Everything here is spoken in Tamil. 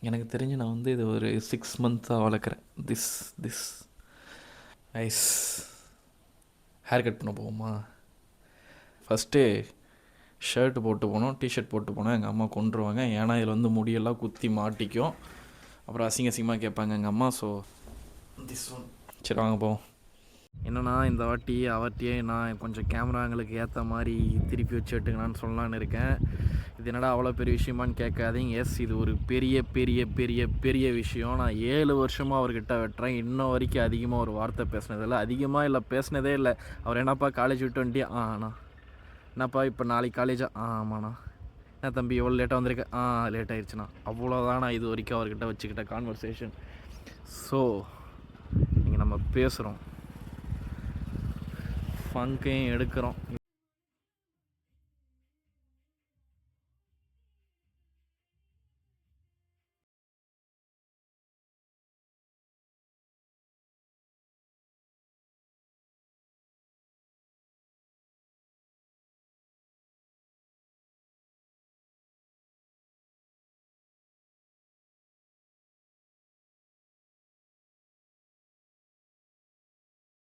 எனக்கு தெரிஞ்சு நான் வந்து இது ஒரு 6 மந்த்தாக வளர்க்குறேன். This this eyes. Hair cut பண்ண போவோமா? ஃபஸ்ட்டு ஷர்ட்டு போட்டு போனோம், டிஷர்ட் போட்டு போனால் எங்கள் அம்மா கொண்டுருவாங்க. ஏன்னா இதில் வந்து முடியெல்லாம் குத்தி மாட்டிக்கும். அப்புறம் அசிங்கமாக கேட்பாங்க எங்கள் அம்மா. So this one. சரி வாங்க போவோம். என்னென்னா இந்த வாட்டி அவர்கிட்டயே நான் கொஞ்சம் கேமராங்களுக்கு ஏற்ற மாதிரி திருப்பி வச்சு வெட்டுங்களான்னு சொல்லலான்னு இருக்கேன். இது என்னடா அவ்வளோ பெரிய விஷயமானு கேட்காதீங்க. எஸ், இது ஒரு பெரிய பெரிய பெரிய பெரிய விஷயம். நான் 7 வருஷமாக அவர்கிட்ட வெட்டுறேன். இன்ன வரைக்கும் அதிகமாக ஒரு வார்த்தை பேசினதில்லை. அதிகமாக இல்லை, பேசினதே இல்லை. அவர் என்னப்பா காலேஜ் விட்டு வந்துட்டியா? அண்ணா. என்னப்பா இப்போ நாளைக்கு காலேஜா? ஆமாண்ணா. என்ன தம்பி எவ்வளோ லேட்டாக வந்திருக்கேன்? லேட் ஆயிடுச்சுண்ணா. அவ்வளோதான் நான் இது வரைக்கும் அவர்கிட்ட வச்சுக்கிட்ட கான்வர்சேஷன். ஸோ இங்கே நம்ம பேசுகிறோம், ஃபங்கையும் எடுக்கிறோம்.